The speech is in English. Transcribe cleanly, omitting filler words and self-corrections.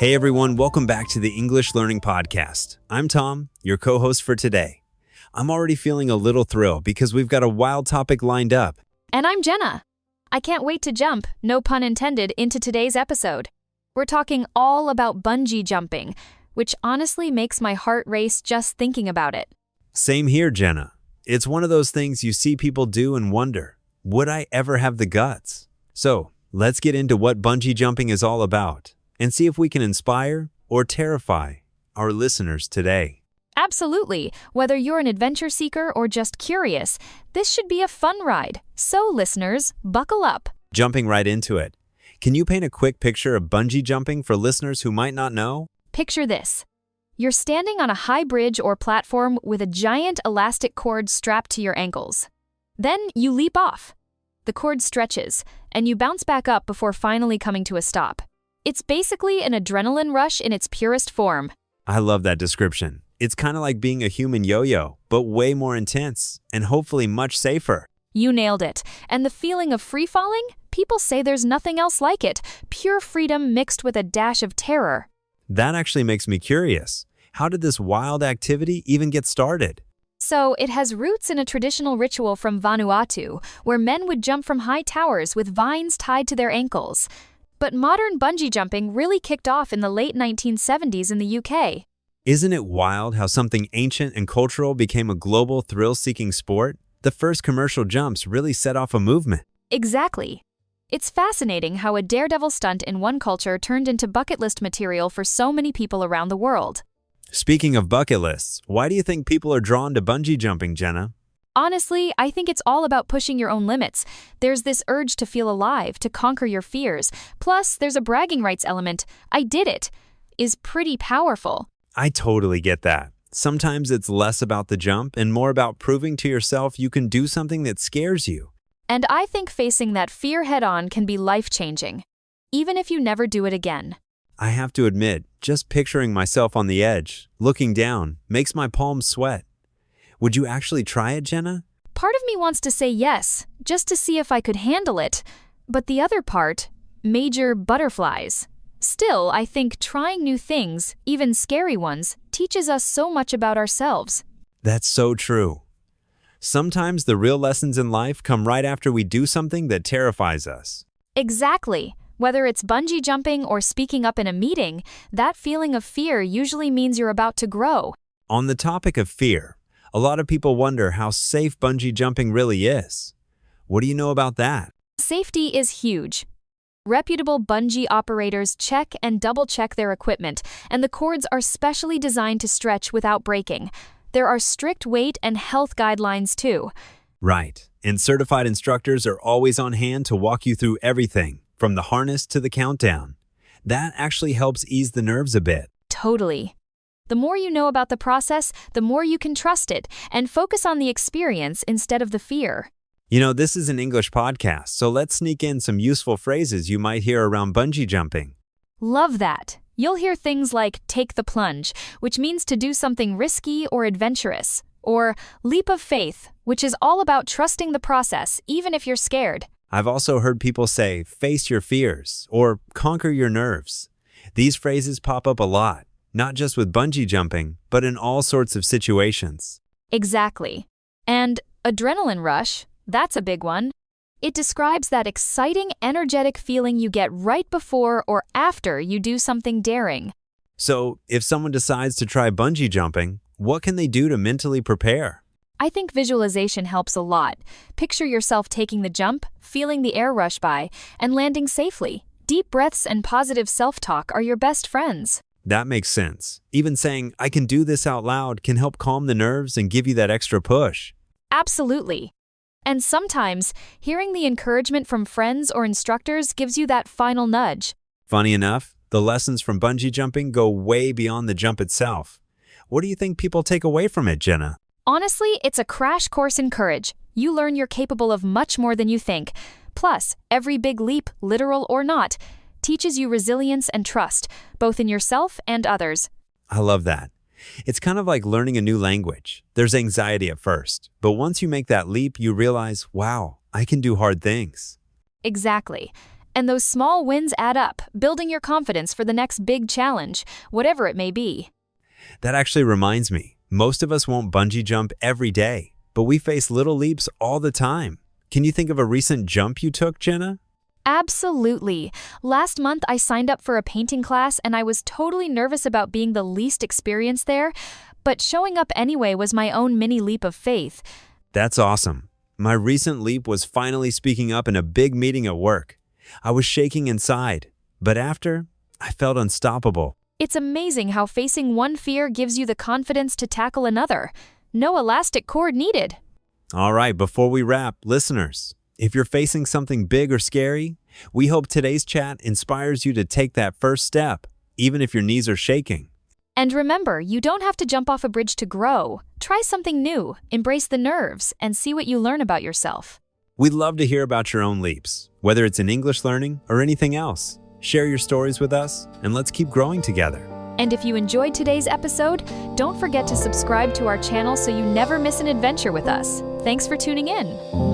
Hey everyone, welcome back to the English Learning Podcast. I'm Tom, your co-host for today. I'm already feeling a little thrilled because we've got a wild topic lined up. And I'm Jenna. I can't wait to jump, no pun intended, into today's episode. We're talking all about bungee jumping, which honestly makes my heart race just thinking about it. Same here, Jenna. It's one of those things you see people do and wonder, would I ever have the guts? So, let's get into what bungee jumping is all about and see if we can inspire or terrify our listeners today. Absolutely. Whether you're an adventure seeker or just curious, this should be a fun ride. So, listeners, buckle up. Jumping right into it. Can you paint a quick picture of bungee jumping for listeners who might not know? Picture this. You're standing on a high bridge or platform with a giant elastic cord strapped to your ankles. Then you leap off. The cord stretches, and you bounce back up before finally coming to a stop. It's basically an adrenaline rush in its purest form. I love that description. It's kind of like being a human yo-yo, but way more intense and hopefully much safer. You nailed it. And the feeling of free falling? People say there's nothing else like it. Pure freedom mixed with a dash of terror. That actually makes me curious. How did this wild activity even get started? So, it has roots in a traditional ritual from Vanuatu, where men would jump from high towers with vines tied to their ankles. But modern bungee jumping really kicked off in the late 1970s in the UK. Isn't it wild how something ancient and cultural became a global thrill-seeking sport? The first commercial jumps really set off a movement. Exactly. It's fascinating how a daredevil stunt in one culture turned into bucket list material for so many people around the world. Speaking of bucket lists, why do you think people are drawn to bungee jumping, Jenna? Honestly, I think it's all about pushing your own limits. There's this urge to feel alive, to conquer your fears. Plus, there's a bragging rights element. I did it. Is pretty powerful. I totally get that. Sometimes it's less about the jump and more about proving to yourself you can do something that scares you. And I think facing that fear head-on can be life-changing, even if you never do it again. I have to admit, just picturing myself on the edge, looking down, makes my palms sweat. Would you actually try it, Jenna? Part of me wants to say yes, just to see if I could handle it. But the other part, major butterflies. Still, I think trying new things, even scary ones, teaches us so much about ourselves. That's so true. Sometimes the real lessons in life come right after we do something that terrifies us. Exactly. Whether it's bungee jumping or speaking up in a meeting, that feeling of fear usually means you're about to grow. On the topic of fear, a lot of people wonder how safe bungee jumping really is. What do you know about that? Safety is huge. Reputable bungee operators check and double-check their equipment, and the cords are specially designed to stretch without breaking. There are strict weight and health guidelines too. Right, and certified instructors are always on hand to walk you through everything, from the harness to the countdown. That actually helps ease the nerves a bit. Totally. The more you know about the process, the more you can trust it and focus on the experience instead of the fear. You know, this is an English podcast, so let's sneak in some useful phrases you might hear around bungee jumping. Love that. You'll hear things like take the plunge, which means to do something risky or adventurous, or leap of faith, which is all about trusting the process even if you're scared. I've also heard people say, face your fears, or conquer your nerves. These phrases pop up a lot, not just with bungee jumping, but in all sorts of situations. Exactly. And adrenaline rush, that's a big one. It describes that exciting, energetic feeling you get right before or after you do something daring. So, if someone decides to try bungee jumping, what can they do to mentally prepare? I think visualization helps a lot. Picture yourself taking the jump, feeling the air rush by, and landing safely. Deep breaths and positive self-talk are your best friends. That makes sense. Even saying, I can do this out loud can help calm the nerves and give you that extra push. Absolutely. And sometimes, hearing the encouragement from friends or instructors gives you that final nudge. Funny enough, the lessons from bungee jumping go way beyond the jump itself. What do you think people take away from it, Jenna? Honestly, it's a crash course in courage. You learn you're capable of much more than you think. Plus, every big leap, literal or not, teaches you resilience and trust, both in yourself and others. I love that. It's kind of like learning a new language. There's anxiety at first, but once you make that leap, you realize, wow, I can do hard things. Exactly. And those small wins add up, building your confidence for the next big challenge, whatever it may be. That actually reminds me, most of us won't bungee jump every day, but we face little leaps all the time. Can you think of a recent jump you took, Jenna? Absolutely. Last month, I signed up for a painting class and I was totally nervous about being the least experienced there, but showing up anyway was my own mini leap of faith. That's awesome. My recent leap was finally speaking up in a big meeting at work. I was shaking inside, but after, I felt unstoppable. It's amazing how facing one fear gives you the confidence to tackle another. No elastic cord needed. All right, before we wrap, listeners, if you're facing something big or scary, we hope today's chat inspires you to take that first step, even if your knees are shaking. And remember, you don't have to jump off a bridge to grow. Try something new, embrace the nerves, and see what you learn about yourself. We'd love to hear about your own leaps, whether it's in English learning or anything else. Share your stories with us, and let's keep growing together. And if you enjoyed today's episode, don't forget to subscribe to our channel so you never miss an adventure with us. Thanks for tuning in.